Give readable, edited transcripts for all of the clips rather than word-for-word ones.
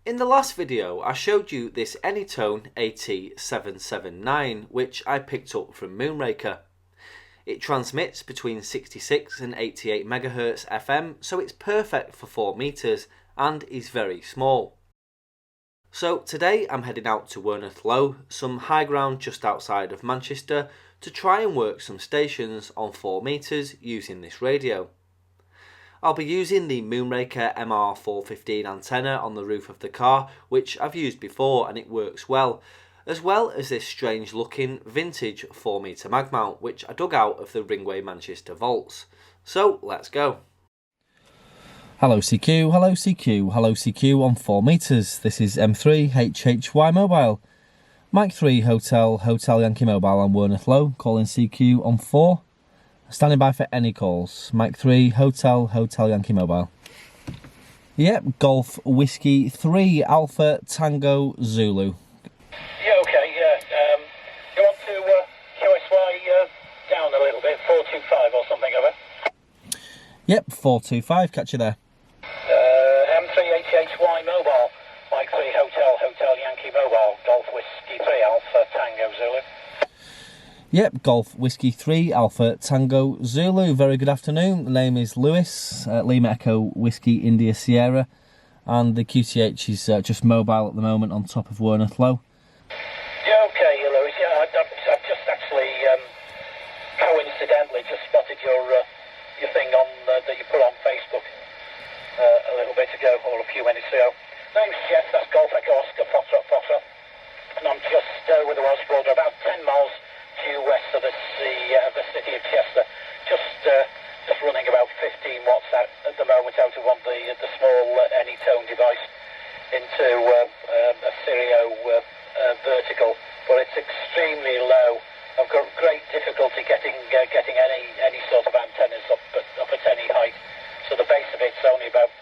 In the last video I showed you this Anytone AT779 which I picked up from Moonraker. It transmits between 66 and 88 MHz FM, so it's perfect for 4 meters and is very small. So today I'm heading out to Worneth Low, some high ground just outside of Manchester, to try and work some stations on 4 meters using this radio. I'll be using the Moonraker MR415 antenna on the roof of the car, which I've used before and it works well as this strange looking vintage 4 meter mag mount which I dug out of the Ringway Manchester vaults. So let's go. Hello CQ, hello CQ, hello CQ on 4 meters. This is M3 HHY Mobile. Mike 3 Hotel Yankee Mobile on Worneth Low, calling CQ on 4. Standing by for any calls. Mike 3 Hotel Yankee Mobile. Yep, Golf Whiskey 3 Alpha Tango Zulu. Yeah, okay, yeah. You want to QSY down a little bit, 425 or something of it? Yep, 425, catch you there. M3HHY Mobile, Mike 3 Hotel Yankee Mobile, Golf Whiskey 3 Alpha Tango Zulu. Yep, Golf Whiskey 3 Alpha Tango Zulu. Very good afternoon. The name is Lewis, Lima Echo Whiskey India Sierra, and the QTH is just mobile at the moment on top of Worneth Low. Yeah, okay, Lewis. Yeah, I've just actually coincidentally just spotted your thing on that you put on Facebook a little bit ago, or a few minutes ago. Name's Geoff. That's Golf Echo Oscar Foxtrot, and I'm just with the Welsh border, about 10 miles due west of the city of Chester, just running about 15 watts at the moment out of one the small Anytone device into a stereo vertical, but it's extremely low. I've got great difficulty getting any sort of antennas up at any height. So the base of it's only about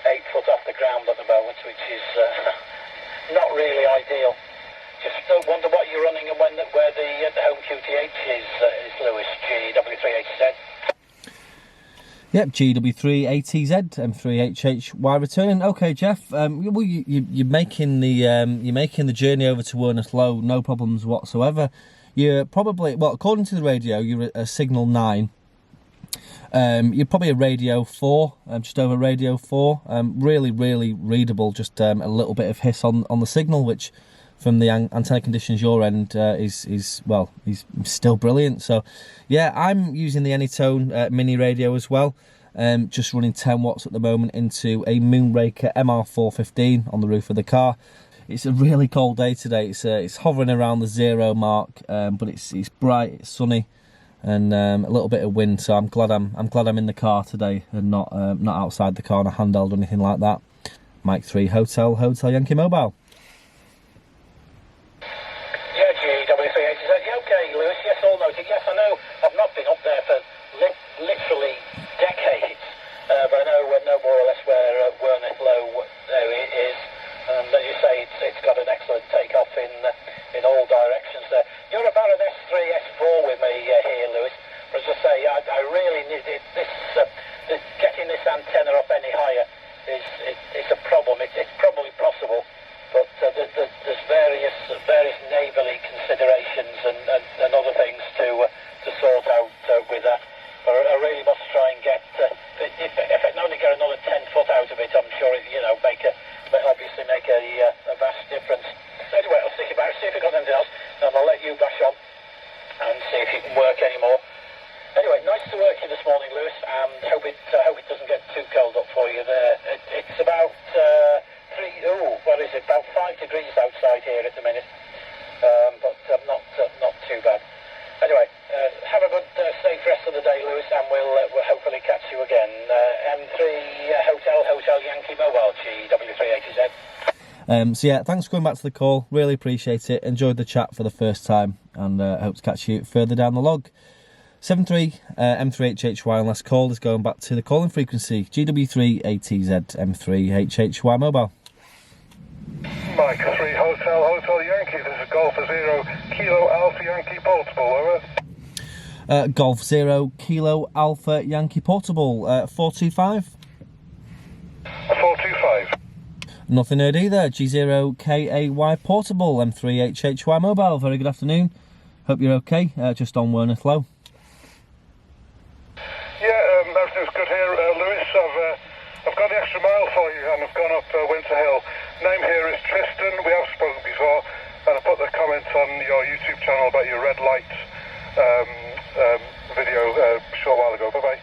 8 foot off the ground at the moment, which is not really ideal. Just wonder what you're running and where the home QTH is Lewis, GW3ATZ. Yep, GW3ATZ, M3HHY returning. Okay, Geoff. Well, you're making the journey over to Worneth Low, no problems whatsoever. You're probably, well, according to the radio, you're a signal 9. You're probably a radio 4, just over radio 4. Really readable. Just a little bit of hiss on the signal, which, from the antenna conditions your end, is well, he's still brilliant. So yeah, I'm using the Anytone mini radio as well, just running 10 watts at the moment into a Moonraker MR415 on the roof of the car. It's a really cold day today. It's hovering around the 0 mark, but it's bright, it's sunny, and a little bit of wind. So I'm glad I'm in the car today and not outside the car on a handheld or anything like that. Mike 3 Hotel Yankee Mobile. Yes, I know I've not been up there for literally decades, but I know more or less where Worneth Low is, and as you say, it's got an excellent takeoff in all directions there. You're about an S3, S4 with me here, Lewis, but as I say, I really need it. Getting this antenna up any higher it's a problem. It's probably possible, but there's various neighbourly considerations and other things to sort out with that. But I really must try and get, if I can only get another 10 foot out of it, I'm sure it, obviously make a vast difference. Anyway, I'll stick about, see if I've got anything else, and I'll let you bash on and see if you can work anymore. Anyway, nice to work you this morning, Lewis, and hope it doesn't get too cold up for you there. It's about about 5 degrees outside here at the minute, but not too bad. Anyway, have a good safe rest of the day, Lewis, and we'll hopefully catch you again. M3 Hotel Yankee Mobile, GW3ATZ. So yeah, thanks for coming back to the call. Really appreciate it. Enjoyed the chat for the first time, and hope to catch you further down the log. 73 M3HHY, and last call is going back to the calling frequency. GW3ATZ M3HHY Mobile. Mike 3 Hotel Yankee, this is Golf 0 Kilo Alpha Yankee Portable, over. Golf 0 Kilo Alpha Yankee Portable, 425. 425. Nothing heard either. G0KAY Portable, M3HHY Mobile. Very good afternoon. Hope you're okay. Just on Werneth Low. Yeah, everything's good here, Lewis. I've got the extra mile for you, and I've gone up Winter Hill. Name here is Tristan. We have spoken before, and I put the comment on your YouTube channel about your red light video a short while ago. Bye-bye.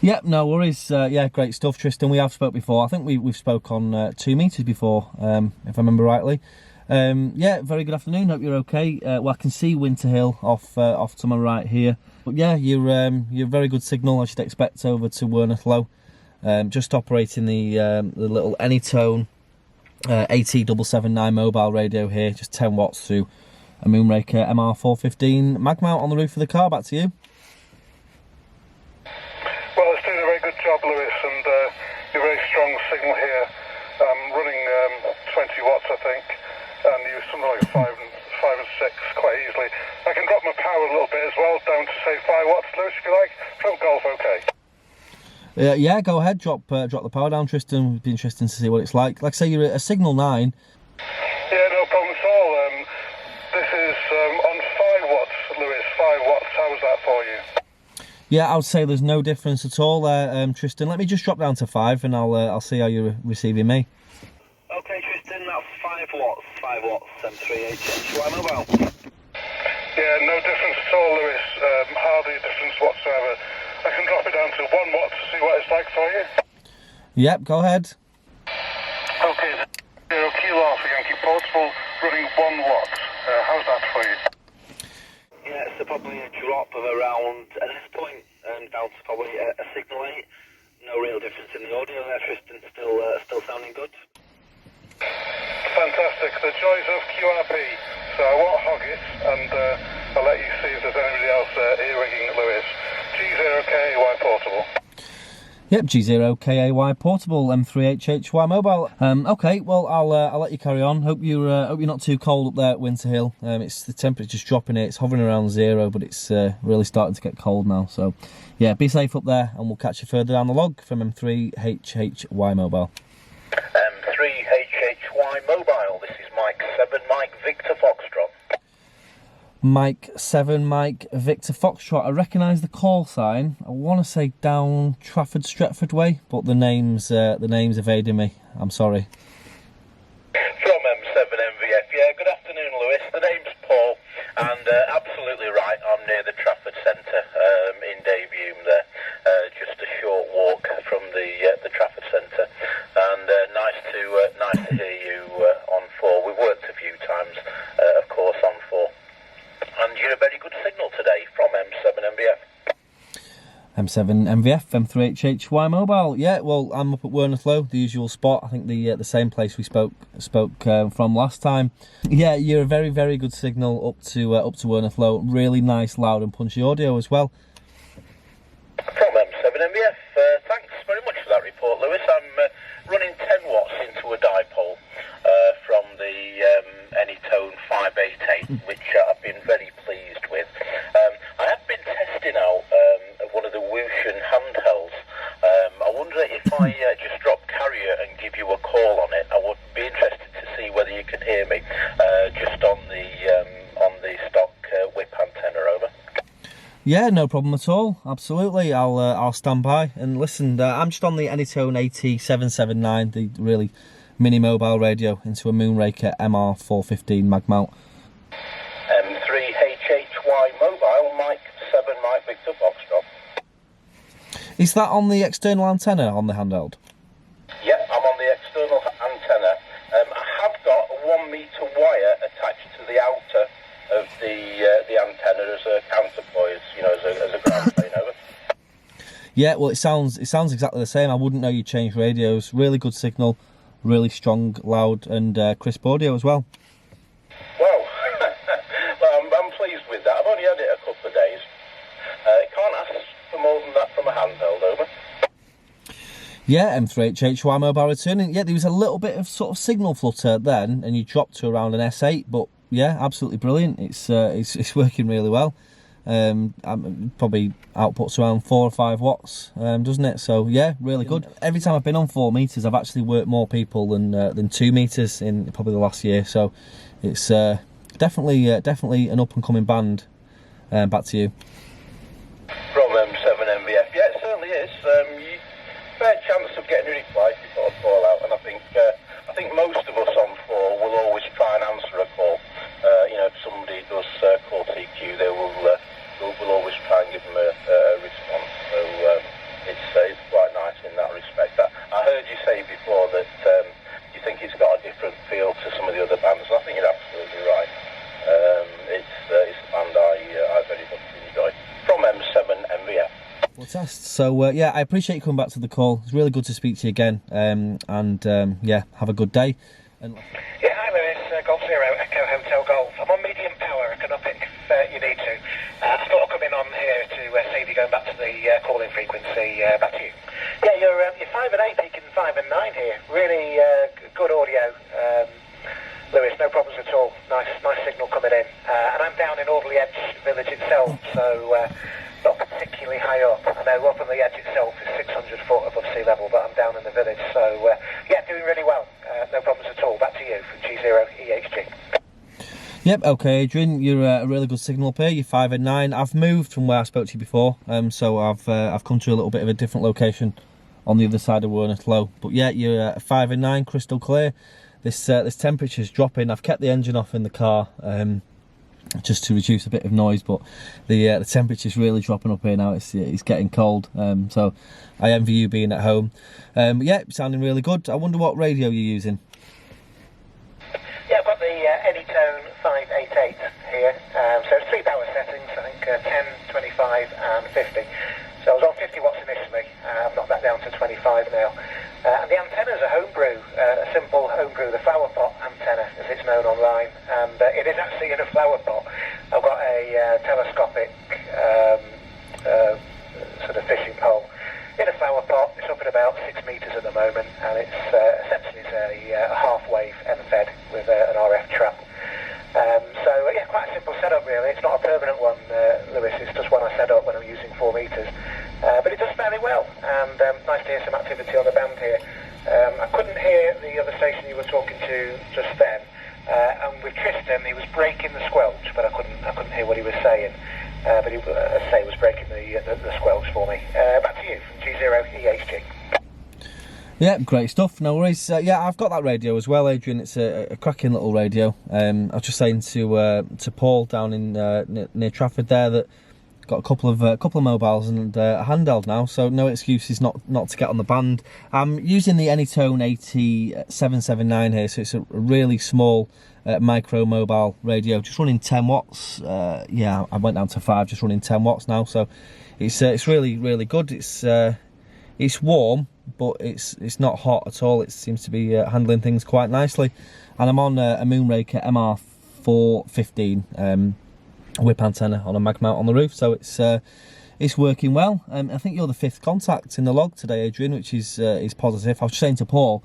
Yep, no worries. Yeah, great stuff, Tristan. We have spoke before. I think we've spoke on 2 meters before, if I remember rightly. Yeah, very good afternoon. Hope you're okay. Well, I can see Winter Hill off to my right here. But yeah, you're very good signal, as you'd expect, over to Werneth Low. Just operating the little Anytone AT779 mobile radio here, just 10 watts through a Moonraker MR415 mag mount on the roof of the car. Back to you. Well, it's doing a very good job, Lewis, and you're very strong signal here. Running 20 watts, I think, and you something like 5 and 6 quite easily. I can drop my power a little bit as well, down to say 5 watts, Lewis, if you like. From Golf, okay. Yeah, go ahead. Drop the power down, Tristan. It'd be interesting to see what it's like. Like I say, you're at a signal 9. Yeah, no problem at all. This is on 5 watts, Lewis. 5 watts. How was that for you? Yeah, I would say there's no difference at all there, Tristan. Let me just drop down to 5, and I'll see how you're receiving me. Okay, Tristan, that's 5 watts. 5 watts. M3HHY Mobile. Yeah, no difference at all, Lewis. Hardly a difference whatsoever. I can drop it down to 1 watt to see what it's like for you. Yep, go ahead. Okay, 0 kilo Alpha Yankee Portable, running 1 watt. How's that for you? Yeah, so probably a drop of around, at this point, down to probably a signal 8. No real difference in the audio there, Tristan. Still sounding good. Fantastic. The joys of QRP. So I won't hog it, and I'll let you see if there's anybody else earwigging Lewis. G0KAY Portable. Yep, G0KAY Portable, M3HHY Mobile. Okay, well I'll let you carry on. Hope you're not too cold up there at Winter Hill. It's the temperature's dropping. It's hovering around 0, but it's really starting to get cold now. So yeah, be safe up there, and we'll catch you further down the log from M3HHY Mobile. M3HHY Mobile. This is Mike 7, Mike Victor Foxtrot. Mike 7, Mike Victor Foxtrot. I recognise the call sign. I want to say down Trafford Stretford way, but the name's evading me. I'm sorry. From M7MVF. Yeah, good afternoon, Lewis. The name's Paul, and absolutely right. I'm near the Trafford Centre in Davium there. Just a short walk from the Trafford Centre, and nice to hear you on 4. We've worked a few times, of course, on 4. And you're a very good signal today from M7MVF. M7MVF, M3HHY Mobile. Yeah, well, I'm up at Werneth Low, the usual spot. I think the same place we spoke from last time. Yeah, you're a very, very good signal up to Werneth Low. Really nice, loud and punchy audio as well. From M7MVF, thanks very much for that report, Lewis. I'm running 10 watts into a dipole from the Anytone 588, which I've been very pleased with. I have been testing out one of the Wushan handhelds. I wonder if I just drop carrier and give you a call on it. I would be interested to see whether you can hear me just on the stock whip antenna. Over. Yeah, no problem at all. Absolutely, I'll stand by and listen. I'm just on the Anytone AT779, the really mini mobile radio, into a Moonraker MR415 mag mount. M3HHY Mobile, Mike 7, Mike Victor Foxtrot. Is that on the external antenna on the handheld? Yep, I'm on the external antenna. I have got a 1 metre wire attached to the outer of the antenna as a counterpoise, as a ground plane. Over. Yeah, well, it sounds exactly the same. I wouldn't know you changed radios. Really good signal, really strong, loud, and crisp audio as well. Well, I'm pleased with that. I've only had it a couple of days. Can't ask for more than that from a handheld. Over. Yeah, M3HHY Mobile returning. Yeah, there was a little bit of sort of signal flutter then, and you dropped to around an S8, but yeah, absolutely brilliant. It's working really well. Probably outputs around 4 or 5 watts, doesn't it? So yeah, really good. Every time I've been on 4 meters, I've actually worked more people than 2 meters in probably the last year. So it's definitely an up and coming band. Back to you. From M7 MVF, yeah, it certainly is. Fair chance of getting a reply before a call out, and I think most of us on 4 will always try and answer a call. If somebody does call TQ, they will always try and give them a response. So it's quite nice in that respect. I heard you say before that you think it's got a different feel to some of the other bands, and I think you're absolutely right. It's a band I very much enjoy. From M7 MVF. Well, test. So yeah, I appreciate you coming back to the call. It's really good to speak to you again. Yeah, have a good day. Yeah, hi Lewis, Golf Zero, Echo Hotel Golf. I'm on medium power, I can up it if you need to. I thought I'd come in on here to save you going back to the calling frequency. Back to you. Yeah, you're 5 and 8 peaking 5 and 9 here. Really good audio, Lewis, no problems at all. Nice signal coming in. And I'm down in Audley Edge village itself, so not particularly high up. I know up on the edge itself is 600 foot above sea level, but I'm down in the village, so yeah, doing really well. No problems at all. Back to you from G0EHG. Yep, okay, Adrian, you're a really good signal up here. You're 5 and 9. I've moved from where I spoke to you before, so I've come to a little bit of a different location on the other side of Werneth Low. But yeah, you're 5 and 9, crystal clear. This temperature's dropping. I've kept the engine off in the car just to reduce a bit of noise, but the temperature's really dropping up here now. It's getting cold, so I envy you being at home. Yeah, sounding really good. I wonder what radio you're using. Yeah, I've got the Anytone 588 here. So it's 3 power settings, I think 10, 25 and 50. So I was on 50 watts initially. I've knocked that down to 25 now. And the antenna's a homebrew, a simple homebrew, the flower pot antenna, as it's known online. And it is actually in a flower pot. I've got a telescopic sort of fishing pole in a flower pot. It's up at about 6 metres at the moment, and it's essentially a half-wave end-fed with an RF trap. So yeah, quite a simple setup really. It's not a permanent one, Lewis. It's just one I set up when I'm using 4 meters. But it does fairly well, and nice to hear some activity on the band here. I couldn't hear the other station you were talking to just then. And with Tristan, he was breaking the squelch, but I couldn't hear what he was saying. But he, as I say, was breaking the squelch for me. Back to you from G0EHG. Yeah, great stuff. No worries. Yeah, I've got that radio as well, Adrian. It's a cracking little radio. I was just saying to Paul down in near Trafford there that got a couple of mobiles and a handheld now, so no excuses not to get on the band. I'm using the Anytone AT779 here, so it's a really small micro mobile radio, just running 10 watts. Yeah, I went down to 5, just running 10 watts now, so it's really good. It's warm, but it's not hot at all. It seems to be handling things quite nicely. And I'm on a Moonraker MR415 whip antenna on a mag mount on the roof, so it's working well. I think you're the 5th contact in the log today, Adrian, which is positive. I was just saying to Paul,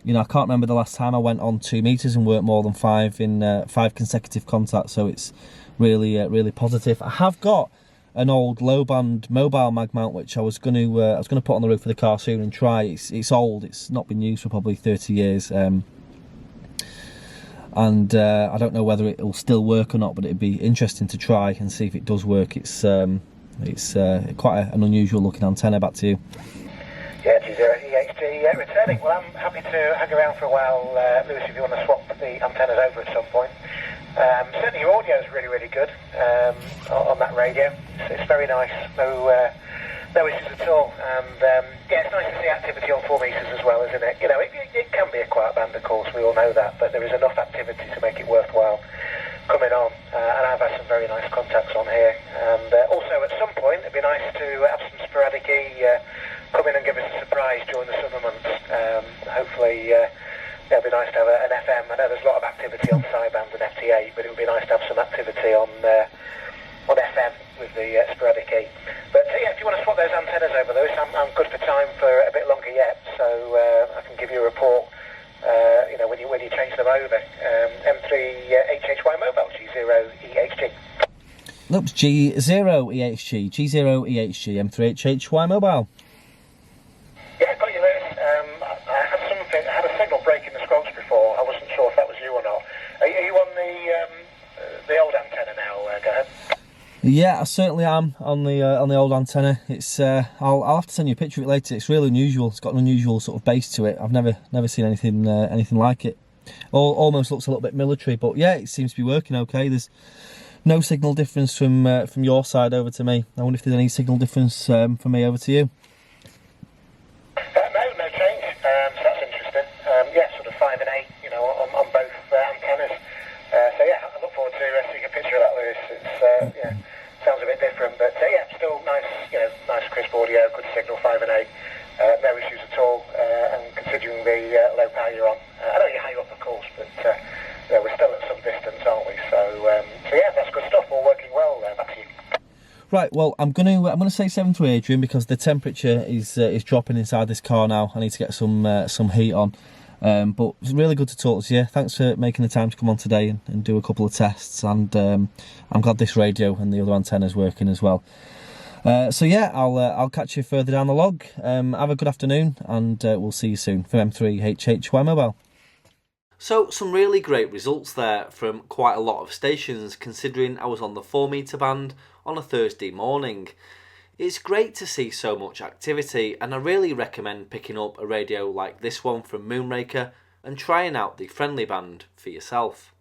you know, I can't remember the last time I went on 2 meters and worked more than 5 in 5 consecutive contacts, so it's really positive. I have got an old low band mobile mag mount which I was going to put on the roof of the car soon and try. It's old. It's not been used for probably 30 years. And I don't know whether it will still work or not, but it'd be interesting to try and see if it does work. It's quite an unusual looking antenna. Back to you. Yeah, G0EHG returning. Well, I'm happy to hang around for a while, Lewis, if you want to swap the antennas over at some point. Certainly your audio is really good on that radio. It's very nice. No issues at all, and yeah, it's nice to see activity on 4 meters as well, isn't it? You know, it can be a quiet band, of course, we all know that, but there is enough activity to make it worthwhile coming on, and I've had some very nice contacts on here, and also at some point it'd be nice to have some sporadic come in and give us a surprise during the summer months. Hopefully it'd be nice to have an FM. I know there's a lot of activity on sideband and FT8, but it would be nice to have some activity on FM with the sporadic E. But yeah, if you want to swap those antennas over, Lewis, I'm good for time for a bit longer yet, so I can give you a report. You know, when you change them over. M3 HHY mobile G0EHG. Oops, G0EHG, G0EHG, M3HHY mobile. Yeah, got you, Lewis. I had something. I had a signal break in the scrotes before. I wasn't sure if that was you or not. Are you on the old antenna now? Go ahead. Yeah, I certainly am on the old antenna. It's I'll have to send you a picture of it later. It's really unusual. It's got an unusual sort of base to it. I've never seen anything like it. Almost looks a little bit military, but yeah, it seems to be working okay. There's no signal difference from your side over to me. I wonder if there's any signal difference from me over to you. No change. So that's interesting. Yeah, sort of 5 and 8, on both antennas. So yeah, I look forward to seeing a picture of that, Lewis. It's yeah, sounds a bit different, but yeah, still nice. Nice crisp audio, good signal, 5 and 8. No issues at all. And considering the low power you're on, I know you're high up, of course, but we're still at some distance, aren't we? So yeah, that's good stuff. All working well. Back to you. Right, well, I'm gonna say 7-3, Adrian, because the temperature is dropping inside this car now. I need to get some heat on. But it's really good to talk to you. Thanks for making the time to come on today and do a couple of tests. And I'm glad this radio and the other antenna's working as well. So yeah, I'll catch you further down the log. Have a good afternoon, and we'll see you soon from M3HHY Mobile. So some really great results there from quite a lot of stations, considering I was on the 4-metre band on a Thursday morning. It's great to see so much activity, and I really recommend picking up a radio like this one from Moonraker and trying out the friendly band for yourself.